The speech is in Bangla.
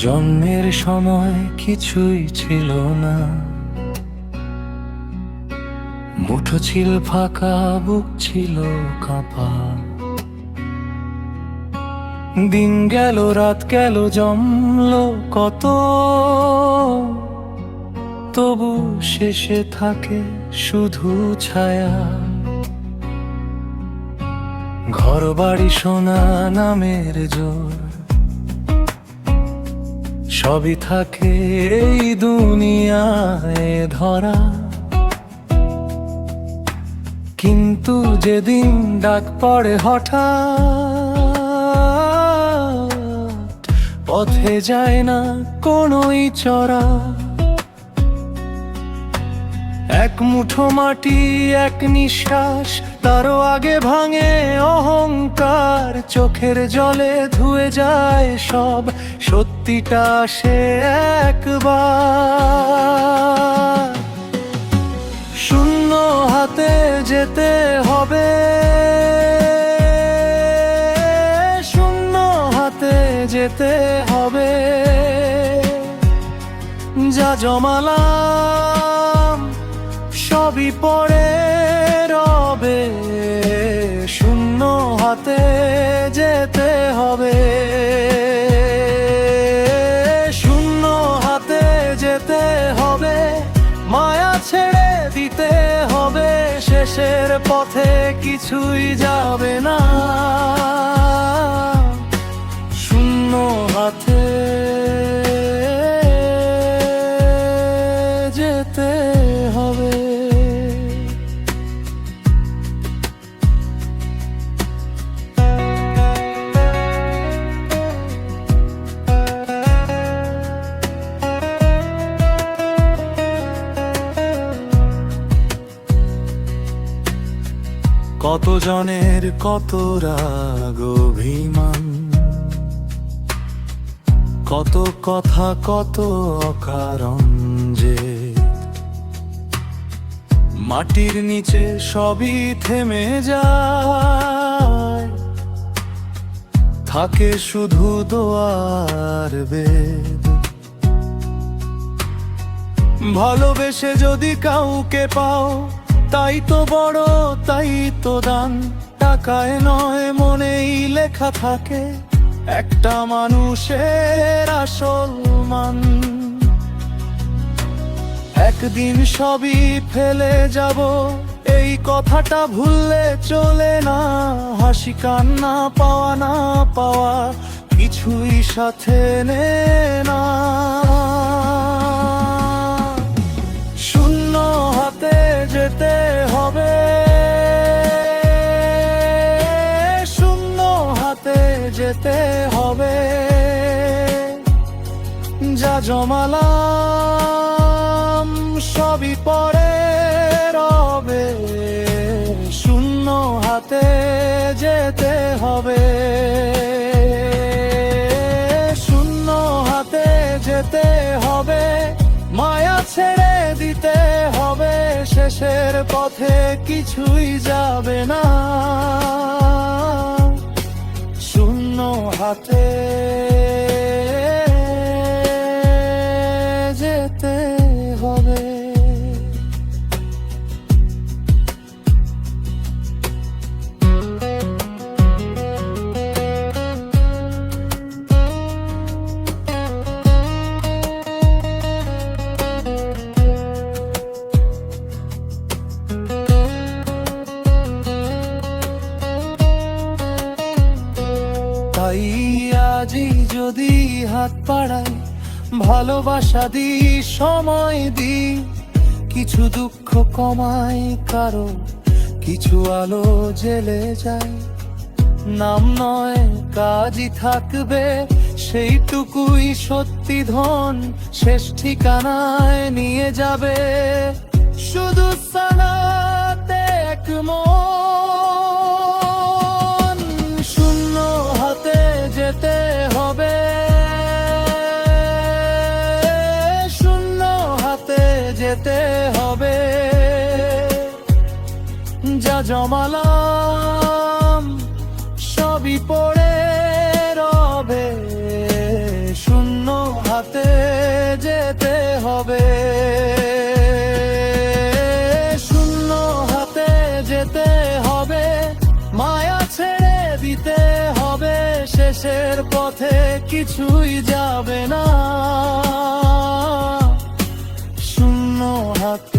জন্মের সময় কিছুই ছিল না, মুঠো ছিল ফাঁকা, বুক ছিল কাঁপা। দিন গেল, রাত গেল, জমলো কত, তবু শেষে থাকে শুধু ছায়া। ঘর বাড়ি সোনা নামের জোর, সবই থাকে এই দুনিয়ায় ধরা। কিন্তু যেদিন ডাক পড়ে হঠাৎ, পথে যায় না কোনোই চড়া। এক মুঠো মাটি, এক নিঃশ্বাস, তারও আগে ভাঙে অহংকার। চোখের জলে ধুয়ে যায় সব, সত্যিটা আসে একবার। শূন্য হাতে যেতে হবে, শূন্য হাতে যেতে হবে। যা জমালাম সবই পড়ে রবে, শূন্য হাতে যেতে হবে। শূন্য হাতে যেতে হবে, মায়া ছেড়ে দিতে হবে। শেষের পথে কিছুই যাবে না, শূন্য হাতে যেতে হবে। কত জনের কত রাগ অভিমান, কত কথা কত অকারণ যে। মাটির নিচে সবই থেমে যায়, থাকে শুধু দোয়ার বেদ। ভালোবেসে যদি কাউকে পাও, তাই তো বড়, তাই তো দান। টাকায় নয় মনেই লেখা থাকে একটা মানুষের আসল মান। একদিন সবই ফেলে যাব, এই কথাটা ভুললে চলে না। হাসি কান্না পাওয়া না পাওয়া কিছুই সাথে নে না। শূন্য হাতে যেতে হবে, শূন্য হাতে যেতে হবে। যা জমালাম সবই পড়ে রবে, শূন্য হাতে যেতে হবে। শূন্য হাতে যেতে হবে, মায়া ছেড়ে দিতে হবে। শেষের পথে কিছুই যাবে না, শূন্য হাতে যেতে হবে। তাই আজই যদি হাত বাড়াই, ভালোবাসা দি, সময় দি। কিছু দুঃখ কমাই কারো, কিছু আলো জেলে যায়। নাম নয় কাজই থাকবে, সেইটুকুই সত্যি ধন। শেষ ঠিকানায় নিয়ে যাবে শুধু সানাতে এক মন। শূন্য হাতে যেতে হবে, শূন্য হাতে যেতে হবে। যা জমালাম সবই পড়ে রবে, শূন্য দিতে হবে, শেষের পথে কিছুই যাবে না। শূন্য হাত